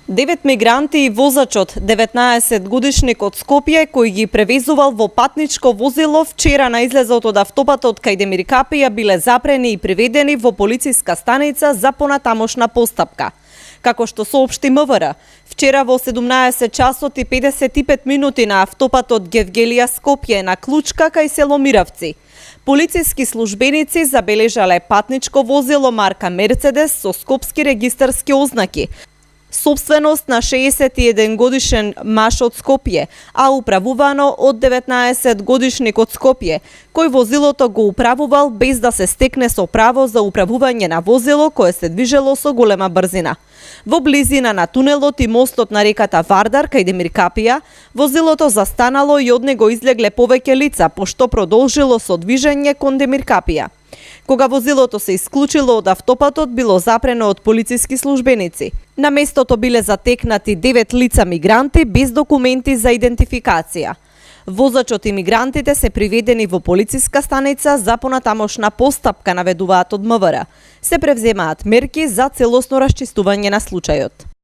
9 мигранти и возачот, 19-годишник од Скопје, кој ги превезувал во патничко возило, вчера на излезот од автопатот кај Демиркапија биле запрени и приведени во полициска станица за понатамошна постапка. Како што соопшти МВР, вчера во 17 часот и 55 минути на автопатот Гевгелија Скопје на Клучка кај село Миравци, полициски службеници забележале патничко возило марка Мерцедес со скопски регистарски ознаки, собственост на 61 годишен маж од Скопје, а управувано од 19 годишник од Скопје, кој возилото го управувал без да се стекне со право за управување на возило кое се движело со голема брзина. Во близина на тунелот и мостот на реката Вардар кај Демиркапија, возилото застанало и од него излегле повеќе лица, пошто продолжило со движење кон Демиркапија. Кога возилото се исклучило од автопатот, било запрено од полициски службеници. На местото биле затекнати 9 лица мигранти без документи за идентификација. Возачот и мигрантите се приведени во полициска станица за понатамошна постапка, наведуваат од МВР. Се превземаат мерки за целосно расчистување на случајот.